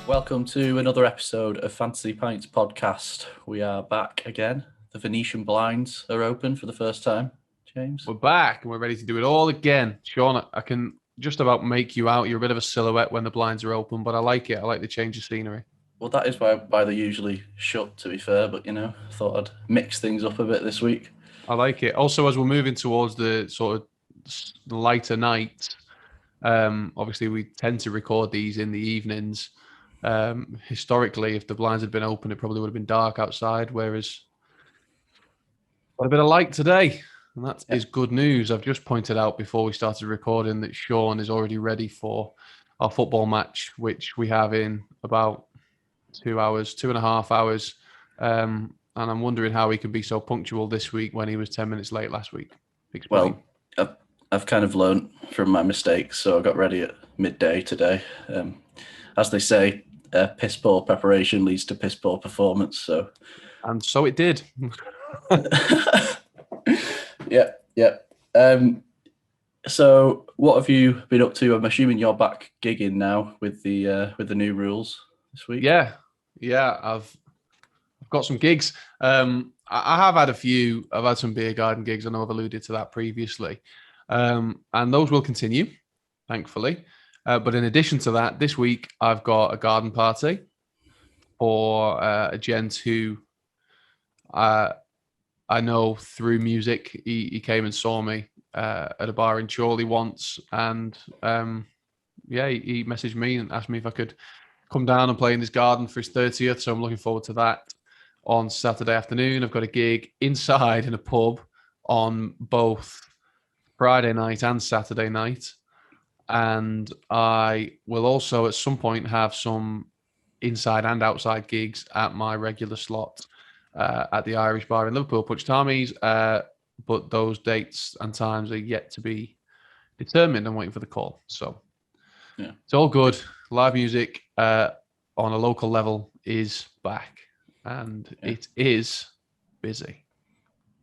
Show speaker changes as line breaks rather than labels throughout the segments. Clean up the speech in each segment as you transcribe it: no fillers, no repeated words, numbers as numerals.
Welcome to another episode of Fantasy Pints podcast. We are back again. The Venetian blinds are open for the first time. James?
We're back and we're ready to do it all again. Sean, I can just about make you out. You're a bit of a silhouette when the blinds are open, but I like it. I like the change of scenery.
Well, that is why they're usually shut, to be fair, but, I thought I'd mix things up a bit this week.
I like it. Also, as we're moving towards the sort of lighter nights, obviously we tend to record these in the evenings. Historically, if the blinds had been open, it probably would have been dark outside, whereas got a bit of light today. And that is good news. I've just pointed out before we started recording that Sean is already ready for our football match, which we have in about 2 hours, 2.5 hours. And I'm wondering how he can be so punctual this week when he was 10 minutes late last week.
Explain. Well, I've kind of learned from my mistakes, so I got ready at midday today. As they say, piss poor preparation leads to piss poor performance.
And so it did.
Yeah. So what have you been up to? I'm assuming you're back gigging now with the new rules this week.
Yeah. I've got some gigs. I have had a few. I've had some beer garden gigs. I know I've alluded to that previously, and those will continue, thankfully. But in addition to that, this week I've got a garden party for a gent who I know through music. He came and saw me at a bar in Chorley once, and he messaged me and asked me if I could come down and play in his garden for his 30th. So I'm looking forward to that on Saturday afternoon. I've got a gig inside in a pub on both Friday night and Saturday night. And I will also at some point have some inside and outside gigs at my regular slot at the Irish Bar in Liverpool, Punchtamies. But those dates and times are yet to be determined. I'm waiting for the call. So It's all good. Live music on a local level is back, and it is busy.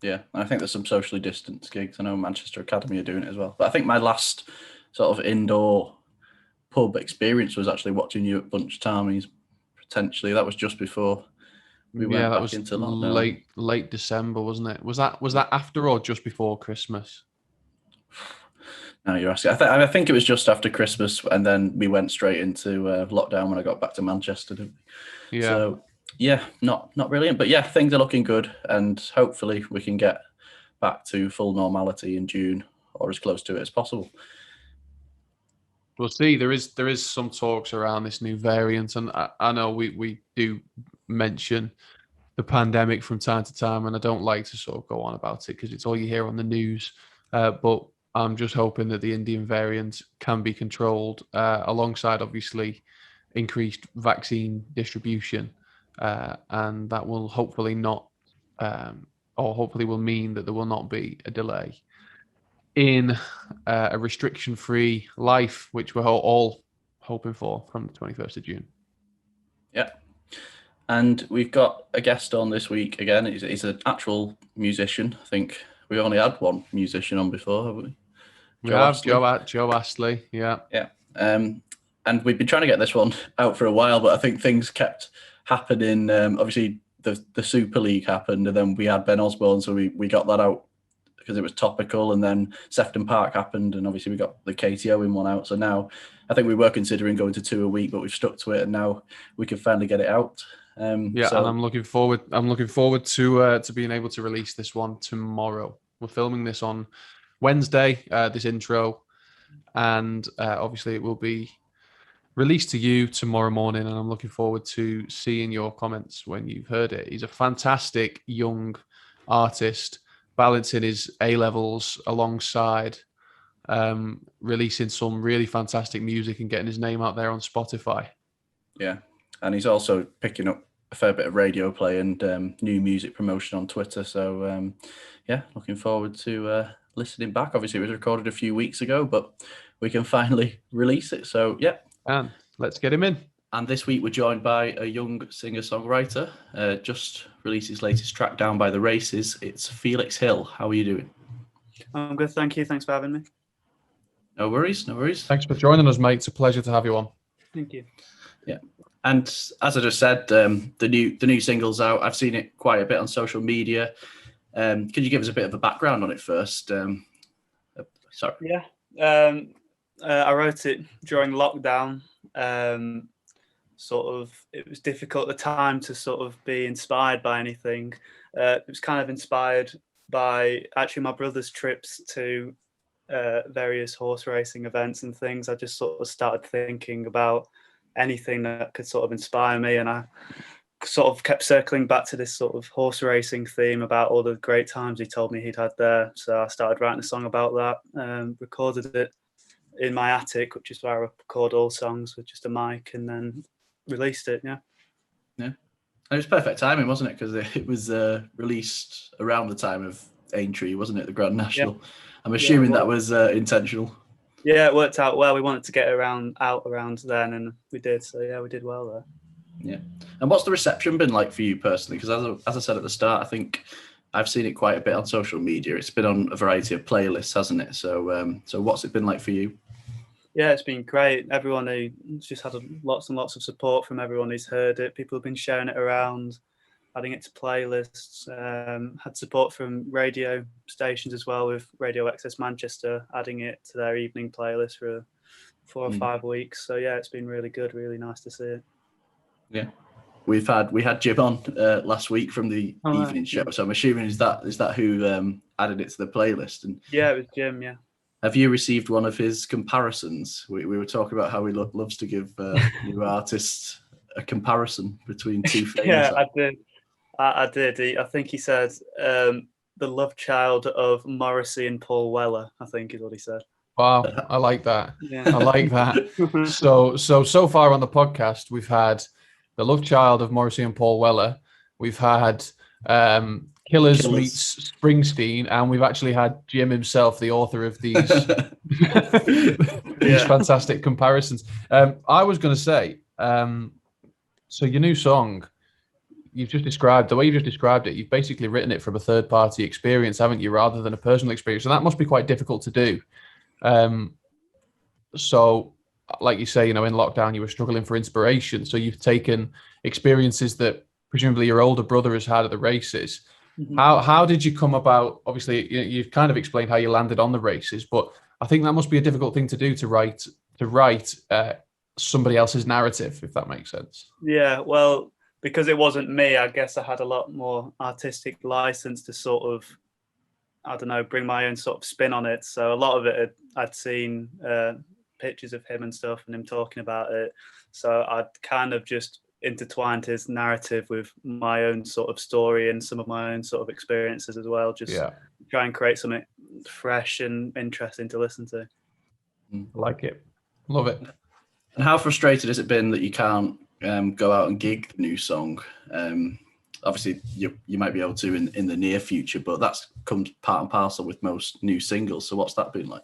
Yeah, I think there's some socially distanced gigs. I know Manchester Academy are doing it as well. But I think my last sort of indoor pub experience was actually watching you at Punchtamies. Potentially, that was just before we went back into lockdown.
Late December, wasn't it? Was that after or just before Christmas?
Now you're asking. I think it was just after Christmas, and then we went straight into lockdown when I got back to Manchester, didn't we?
Yeah.
So not brilliant, but yeah, things are looking good, and hopefully we can get back to full normality in June or as close to it as possible.
We'll see. There is some talks around this new variant, and I know we do mention the pandemic from time to time, and I don't like to sort of go on about it because it's all you hear on the news. But I'm just hoping that the Indian variant can be controlled alongside, obviously, increased vaccine distribution, and that will hopefully not, or hopefully will mean that there will not be a delay in a restriction-free life, which we're all hoping for from the 21st of June.
Yeah. And we've got a guest on this week again. He's an actual musician. I think we only had one musician on before, haven't we?
Joe Astley, yeah.
Yeah. And we've been trying to get this one out for a while, but I think things kept happening. Obviously, the Super League happened, and then we had Ben Osborne, so we got that out because it was topical, and then Sefton Park happened, and obviously we got the KTO in one out. So now I think we were considering going to 2 a week, but we've stuck to it, and now we can finally get it out.
And I'm looking forward to being able to release this one tomorrow. We're filming this on Wednesday, this intro, and obviously it will be released to you tomorrow morning, and I'm looking forward to seeing your comments when you've heard it. He's a fantastic young artist, balancing his A-levels alongside releasing some really fantastic music and getting his name out there on Spotify.
Yeah, and he's also picking up a fair bit of radio play and new music promotion on Twitter. So, looking forward to listening back. Obviously, it was recorded a few weeks ago, but we can finally release it. So, yeah.
And let's get him in.
And this week we're joined by a young singer-songwriter, just released his latest track, Down by the Races. It's Felix Hill. How are you doing?
I'm good, thank you. Thanks for having me.
No worries.
Thanks for joining us, mate. It's a pleasure to have you on.
Thank you.
Yeah. And as I just said, the new single's out. I've seen it quite a bit on social media. Could you give us a bit of a background on it first? Sorry.
Yeah. I wrote it during lockdown. It was difficult at the time to sort of be inspired by anything. It was kind of inspired by actually my brother's trips to various horse racing events and things. I just sort of started thinking about anything that could sort of inspire me, and I sort of kept circling back to this sort of horse racing theme about all the great times he told me he'd had there. So I started writing a song about that, recorded it in my attic, which is where I record all songs with just a mic, and then released it. Yeah.
And it was perfect timing, wasn't it? Because it was released around the time of Aintree, wasn't it? The Grand National. Yeah. I'm assuming that was intentional.
Yeah, it worked out well. We wanted to get out around then, and we did. So yeah, we did well there.
Yeah. And what's the reception been like for you personally? Because as I said at the start, I think I've seen it quite a bit on social media. It's been on a variety of playlists, hasn't it? So what's it been like for you?
Yeah, it's been great. Everyone who's just had lots and lots of support from everyone who's heard it. People have been sharing it around, adding it to playlists. Had support from radio stations as well, with Radio Access Manchester adding it to their evening playlist for 4 or 5 weeks. So yeah, it's been really good. Really nice to see it.
Yeah, we had Jim on last week from the evening show. So I'm assuming is that who added it to the playlist? And
yeah, it was Jim. Yeah.
Have you received one of his comparisons? We were talking about how he loves to give new artists a comparison between two famous.
Yeah, I did. I think he said the love child of Morrissey and Paul Weller, I think is what he said.
Wow, I like that. Yeah. I like that. So far on the podcast, we've had the love child of Morrissey and Paul Weller. We've had Killers meets Springsteen, and we've actually had Jim himself, the author of these these fantastic comparisons. I was going to say, so your new song, you've just described the way you've just described it. You've basically written it from a third-party experience, haven't you, rather than a personal experience? And that must be quite difficult to do. So, like you say, in lockdown, you were struggling for inspiration. So you've taken experiences that presumably your older brother has had at the races. Mm-hmm. How did you come about? Obviously, you've kind of explained how you landed on the races, but I think that must be a difficult thing to do, to write somebody else's narrative, if that makes sense.
Yeah, well, because it wasn't me, I guess I had a lot more artistic license to sort of, I don't know, bring my own sort of spin on it. So a lot of it I'd seen pictures of him and stuff and him talking about it. So I'd kind of just intertwined his narrative with my own sort of story and some of my own sort of experiences as well. Just try and create something fresh and interesting to listen to.
I like it. Love it.
And how frustrated has it been that you can't go out and gig the new song? Obviously, you might be able to in the near future, but that's comes part and parcel with most new singles. So what's that been like?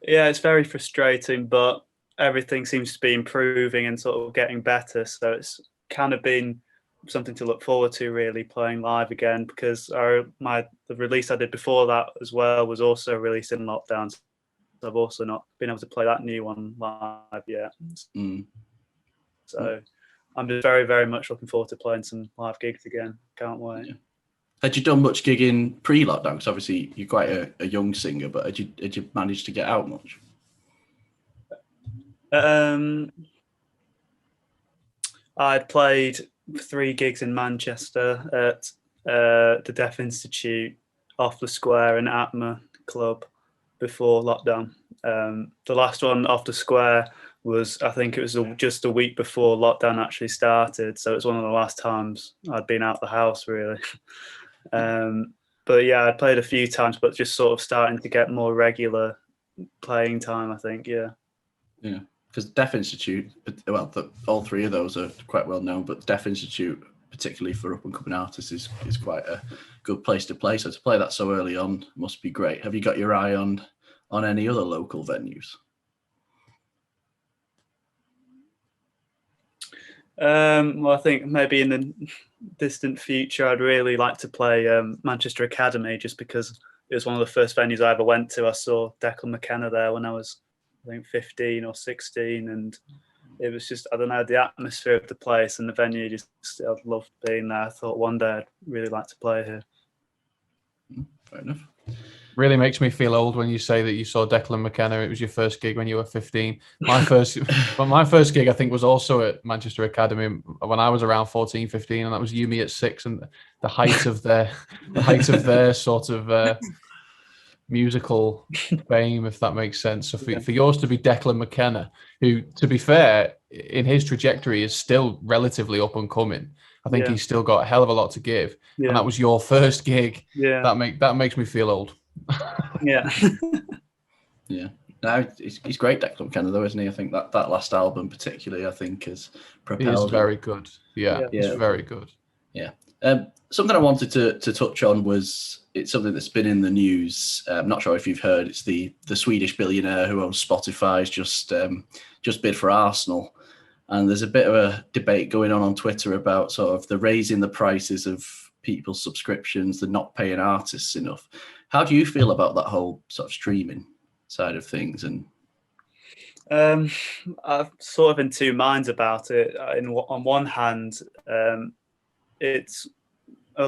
Yeah, it's very frustrating, but everything seems to be improving and sort of getting better. So it's kind of been something to look forward to, really, playing live again, because the release I did before that as well was also released in lockdown. So I've also not been able to play that new one live yet. So I'm just very, very much looking forward to playing some live gigs again. Can't wait.
Yeah. Had you done much gigging pre-lockdown? Because obviously you're quite a young singer, but had you managed to get out much?
I'd played 3 gigs in Manchester at the Deaf Institute, Off the Square, and Atma Club before lockdown. The last one, Off the Square, was, I think it was just a week before lockdown actually started. So it was one of the last times I'd been out the house, really. But yeah, I played a few times, but just sort of starting to get more regular playing time, I think. Yeah.
Yeah. Because Deaf Institute, well, all 3 of those are quite well known, but Deaf Institute, particularly for up and coming artists, is quite a good place to play. So to play that so early on must be great. Have you got your eye on any other local venues?
Well, I think maybe in the distant future, I'd really like to play Manchester Academy, just because it was one of the first venues I ever went to. I saw Declan McKenna there when I was, I think, 15 or 16, and it was just, I don't know, the atmosphere of the place and the venue. Just I loved being there. I thought one day I'd really like to play here.
Fair enough.
Really makes me feel old when you say that you saw Declan McKenna. It was your first gig when you were 15. My first gig, I think, was also at Manchester Academy when I was around 14, 15, and that was Yumi at 6. And the height of their sort of musical fame, if that makes sense. So for yours to be Declan McKenna, who, to be fair, in his trajectory is still relatively up and coming. I think he's still got a hell of a lot to give. And that was your first gig.
Yeah.
That makes me feel old.
Yeah.
Yeah. No, he's great, Declan McKenna, though, isn't he? I think that last album particularly, I think, has propelled.
He is very good. Yeah, it's very good.
Yeah. Something I wanted to touch on was, it's something that's been in the news. I'm not sure if you've heard. It's the Swedish billionaire who owns Spotify's just bid for Arsenal, and there's a bit of a debate going on Twitter about sort of the raising the prices of people's subscriptions, the not paying artists enough. How do you feel about that whole sort of streaming side of things? And
I'm sort of in two minds about it. On one hand, it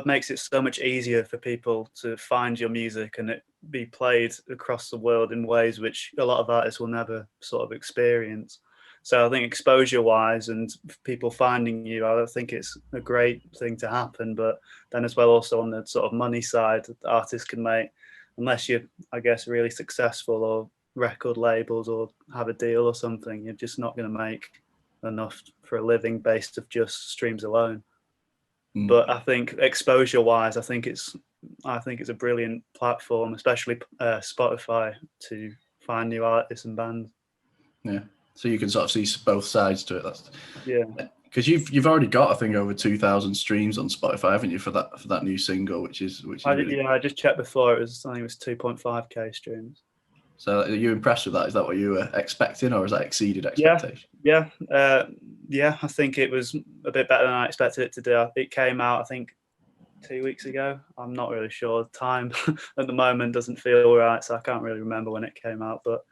makes it so much easier for people to find your music and it be played across the world in ways which a lot of artists will never sort of experience. So I think exposure-wise and people finding you, I think it's a great thing to happen. But then as well, also on the sort of money side, the artists can make, unless you're, I guess, really successful or record labels or have a deal or something, you're just not going to make enough for a living based of just streams alone. But I think exposure-wise, I think it's a brilliant platform, especially Spotify, to find new artists and bands.
Yeah, so you can sort of see both sides to it. Because you've already got, I think, over 2,000 streams on Spotify, haven't you, for that new single, which is really...
I just checked before. I think it was 2.5k streams.
So are you impressed with that? Is that what you were expecting, or has that exceeded expectations?
Yeah. I think it was a bit better than I expected it to do. It came out, I think, 2 weeks ago. I'm not really sure. Time at the moment doesn't feel right, so I can't really remember when it came out, but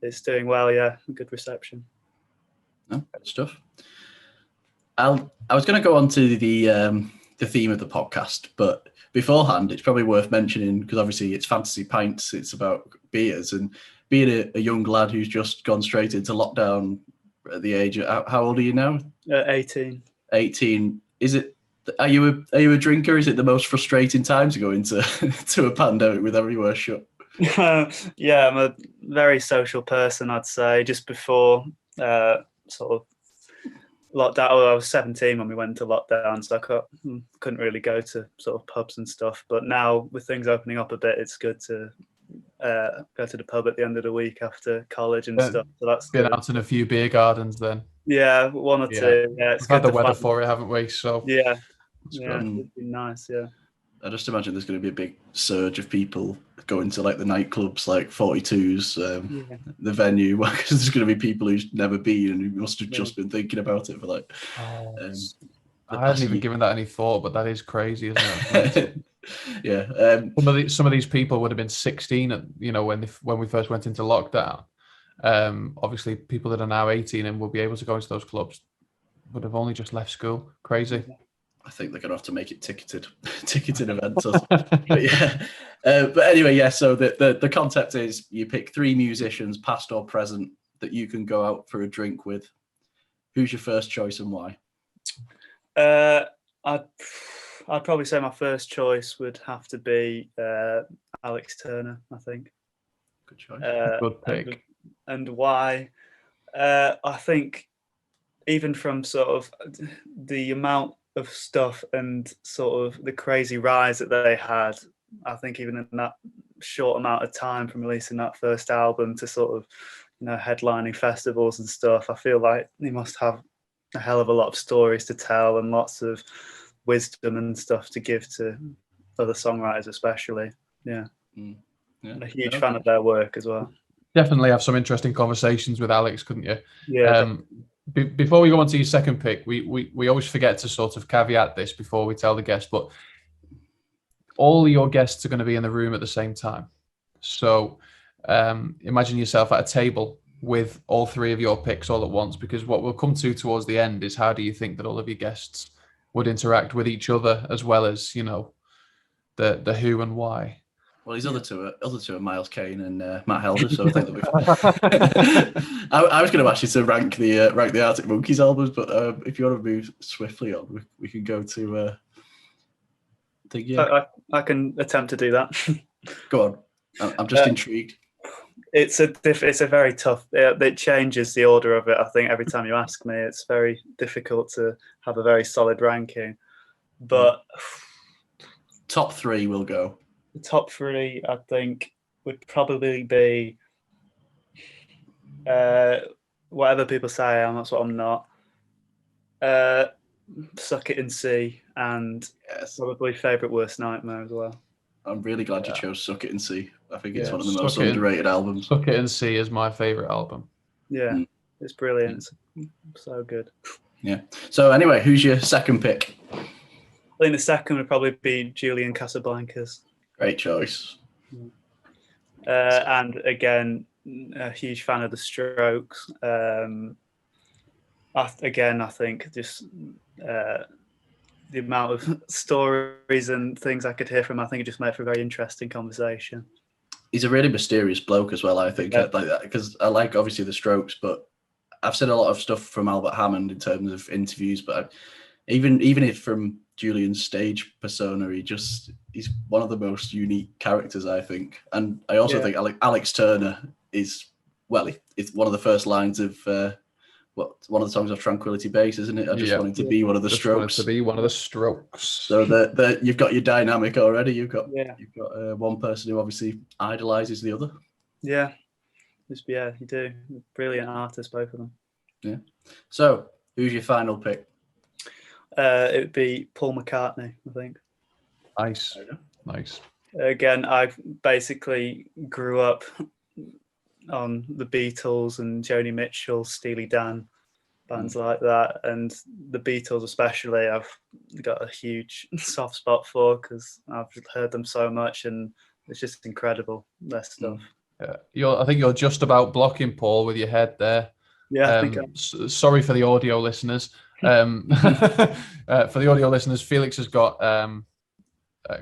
it's doing well. Yeah, good reception.
Oh, good stuff. I was going to go on to the theme of the podcast, but beforehand, it's probably worth mentioning, because obviously it's Fantasy Pints, it's about beers, and being a young lad who's just gone straight into lockdown at the age of, how old are you now?
18.
18. Are you a drinker? Is it the most frustrating time to go into to a pandemic with everywhere shut?
Yeah, I'm a very social person, I'd say. Just before sort of lockdown, I was 17 when we went into lockdown, so I couldn't really go to sort of pubs and stuff. But now with things opening up a bit, it's good to go to the pub at the end of the week after college and stuff. So that's
been
good.
Out in a few beer gardens then.
Yeah, one or two. Yeah, it's
We've had the
to
weather
find...
for it, haven't we? So
yeah, it'd be nice. Yeah.
I just imagine there's going to be a big surge of people going to like the nightclubs, like 42's, the venue, because there's going to be people who's never been and who must have just been thinking about it for like.
I hadn't even given that any thought, but that is crazy, isn't it?
Yeah.
Some of these people would have been 16, when we first went into lockdown. Obviously, people that are now 18 and will be able to go into those clubs would have only just left school. Crazy.
I think they're going to have to make it ticketed events. But anyway, yeah. So the concept is you pick 3 musicians, past or present, that you can go out for a drink with. Who's your first choice and why?
I'd probably say my first choice would have to be Alex Turner, I think.
Good choice.
Good pick.
And why? I think even from sort of the amount of stuff and sort of the crazy rise that they had, I think even in that short amount of time from releasing that first album to sort of, headlining festivals and stuff, I feel like he must have a hell of a lot of stories to tell and lots of wisdom and stuff to give to other songwriters, especially. Yeah. I'm a huge fan of their work as well.
Definitely have some interesting conversations with Alex, couldn't you?
Yeah.
Before we go on to your second pick, we always forget to sort of caveat this before we tell the guest, but all your guests are going to be in the room at the same time. So imagine yourself at a table with all three of your picks all at once, because what we'll come to towards the end is how do you think that all of your guests would interact with each other, as well as, you know, the who and why.
Well, his other two are Miles Kane and Matt Helder, so I think that we've. I was going to ask you to rank the Arctic Monkeys albums, but if you want to move swiftly on, we can go to.
I can attempt to do that.
Go on. I'm just intrigued.
It's a very tough. It changes the order of it. I think every time you ask me, it's very difficult to have a very solid ranking. But
top three will go.
The top three, I think, would probably be whatever people say I am. That's what I'm not. Suck It and See, and probably Favourite Worst Nightmare as well.
I'm really glad you chose Suck It and See. I think it's one of the most underrated albums.
Suck It and See is my favourite album.
Yeah, it's brilliant. It's so good.
Yeah. So anyway, who's your second pick?
I think the second would probably be Julian Casablancas.
Great choice.
And again, a huge fan of the Strokes. I think just the amount of stories and things I could hear from him, I think it just made for a very interesting conversation.
He's a really mysterious bloke as well, I think, like that, because I like obviously the Strokes, but I've seen a lot of stuff from Albert Hammond in terms of interviews, but even if from Julian's stage persona, he's one of the most unique characters, I think. And I also think Alex Turner is, well, it's one of the first lines of one of the songs of Tranquility Base, isn't it? I just wanted to be one of the Strokes.
To be one of the Strokes. So
you've got your dynamic already. You've got one person who obviously idolizes the other.
Yeah, you do. Brilliant artists, both of them.
Yeah. So who's your final pick?
It would be Paul McCartney, I think.
Nice.
Again, I basically grew up on the Beatles and Joni Mitchell, Steely Dan, bands like that. And the Beatles especially, I've got a huge soft spot for because I've heard them so much and it's just incredible, their stuff.
Yeah, I think you're just about blocking Paul with your head there.
Yeah, I think
sorry for the audio listeners. For the audio listeners, Felix has got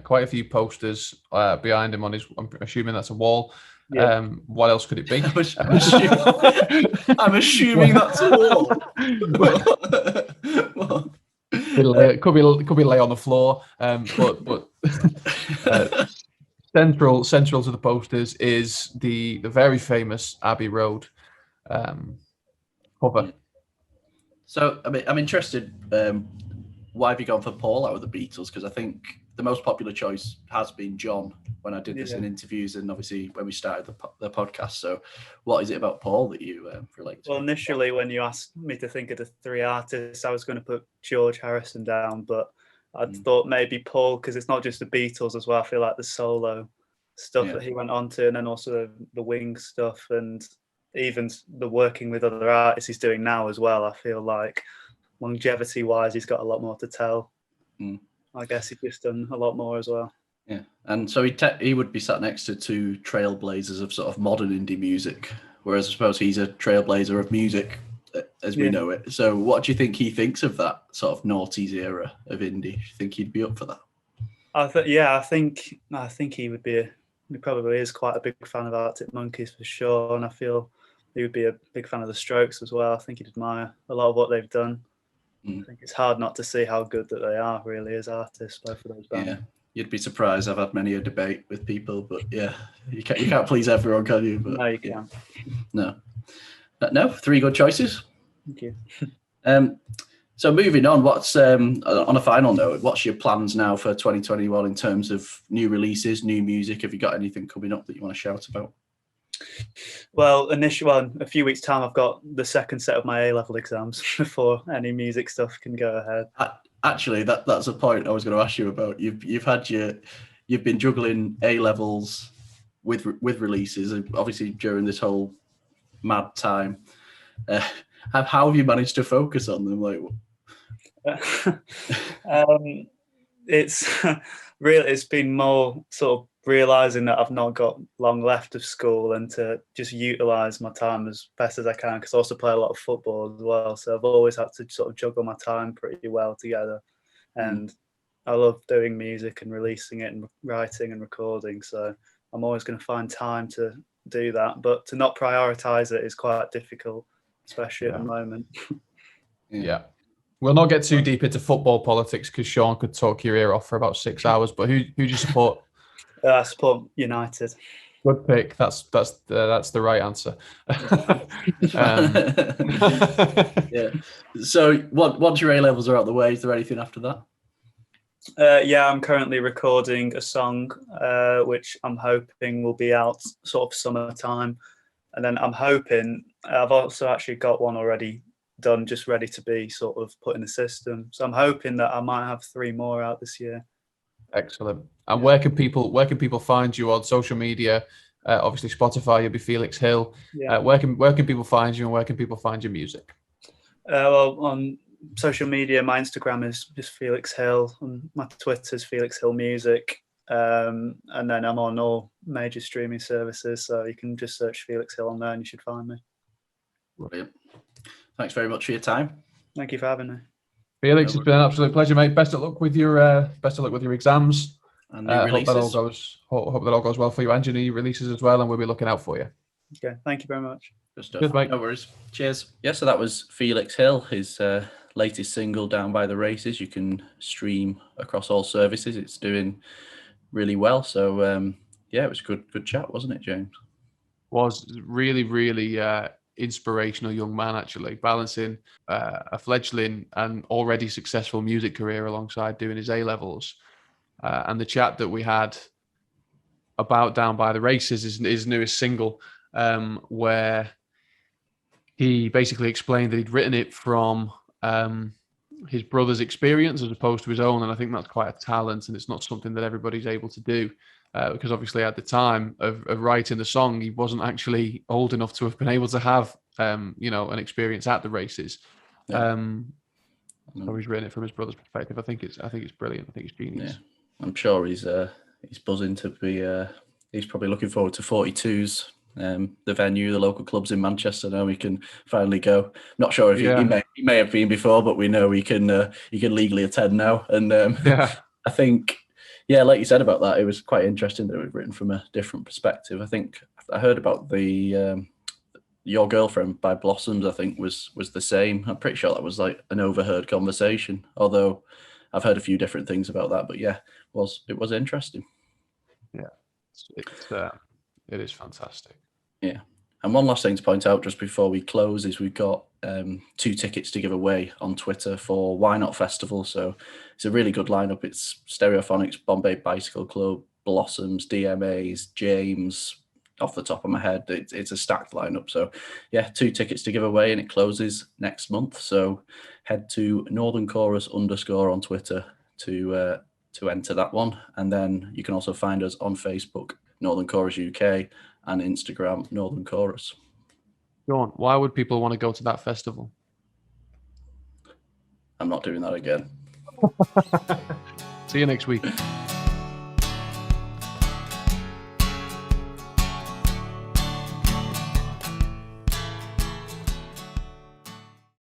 quite a few posters behind him on his. I'm assuming that's a wall. Yeah. What else could it be?
I'm assuming that's a wall.
Could be lay on the floor. But central to the posters is the very famous Abbey Road cover.
So I'm interested. Why have you gone for Paul out of the Beatles? Because I think the most popular choice has been John when I did this in interviews and obviously when we started the podcast. So what is it about Paul that you relate to?
Well, initially when you asked me to think of the three artists, I was going to put George Harrison down, but I thought maybe Paul, because it's not just the Beatles as well. I feel like the solo stuff that he went on to, and then also the Wings stuff, and even the working with other artists he's doing now as well. I feel like longevity wise, he's got a lot more to tell. I guess he's just done a lot more as well.
Yeah, and so he would be sat next to two trailblazers of sort of modern indie music, whereas I suppose he's a trailblazer of music as we know it. So what do you think he thinks of that sort of noughties era of indie? Do you think he'd be up for that?
I think he would be. He probably is quite a big fan of Arctic Monkeys for sure, and I feel he would be a big fan of the Strokes as well. I think he'd admire a lot of what they've done. I think it's hard not to see how good that they are, really, as artists, both of those bands.
Yeah, you'd be surprised. I've had many a debate with people, but yeah, you can't please everyone, can you? But,
no, you can't.
No, three good choices.
Thank you.
So moving on, what's on a final note, what's your plans now for 2021 in terms of new releases, new music? Have you got anything coming up that you want to shout about?
Well, in a few weeks' time, I've got the second set of my A-level exams before any music stuff can go ahead.
Actually, that's a point I was going to ask you about. You've been juggling A-levels with releases, obviously during this whole mad time. How have you managed to focus on them?
It's really, it's been more sort of realizing that I've not got long left of school and to just utilize my time as best as I can, because I also play a lot of football as well. So I've always had to sort of juggle my time pretty well together. And I love doing music and releasing it and writing and recording. So I'm always going to find time to do that. But to not prioritize it is quite difficult, especially at the moment.
Yeah. We'll not get too deep into football politics because Sean could talk your ear off for about 6 hours. But who do you support?
I support United.
Good pick. That's the right answer.
Yeah. So once your A levels are out of the way, is there anything after that?
Yeah, I'm currently recording a song, which I'm hoping will be out sort of summertime. And then I'm hoping, I've also actually got one already done, just ready to be sort of put in the system. So I'm hoping that I might have 3 more out this year.
Excellent. And where can people find you on social media? Obviously Spotify, you'll be Felix Hill.
Yeah.
Where can people find you, and where can people find your music?
Well, on social media, my Instagram is just Felix Hill, and my Twitter is Felix Hill Music. And then I'm on all major streaming services, so you can just search Felix Hill on there and you should find me.
Brilliant. Thanks very much for your time.
Thank you for having me.
Felix, it's been an absolute pleasure, mate. Best of luck with your exams.
And new releases.
Hope that all goes well for you, and your new releases as well, and we'll be looking out for you.
Okay, thank you very much.
Good stuff.
Cheers, mate.
No worries. Cheers. Yeah, so that was Felix Hill, his latest single, Down by the Races. You can stream across all services. It's doing really well. So yeah, it was a good chat, wasn't it, James?
Was really, really inspirational young man, actually, balancing a fledgling and already successful music career alongside doing his A-levels. And the chat that we had about Down by the Races is his newest single, where he basically explained that he'd written it from his brother's experience as opposed to his own. And I think that's quite a talent, and it's not something that everybody's able to do. Because obviously at the time of writing the song, he wasn't actually old enough to have been able to have, an experience at the races.
Yeah.
So he's written it from his brother's perspective. I think it's brilliant. I think it's genius.
Yeah. I'm sure he's buzzing to be. He's probably looking forward to 42's, the venue, the local clubs in Manchester. Now he can finally go. Not sure if he may have been before, but we know he can legally attend now. And I think. Yeah, like you said about that, it was quite interesting that it was written from a different perspective. I think I heard about the Your Girlfriend by Blossoms, I think was the same. I'm pretty sure that was like an overheard conversation, although I've heard a few different things about that. But yeah, it was interesting.
Yeah, it is fantastic.
Yeah. And one last thing to point out just before we close is we've got 2 tickets to give away on Twitter for Why Not Festival. So it's a really good lineup. It's Stereophonics, Bombay Bicycle Club, Blossoms, DMAs, James. Off the top of my head, it's a stacked lineup. So yeah, 2 tickets to give away, and it closes next month. So head to Northern Chorus _ on Twitter to enter that one. And then you can also find us on Facebook, Northern Chorus UK, and Instagram, Northern Chorus.
John, why would people want to go to that festival?
I'm not doing that again.
See you next week.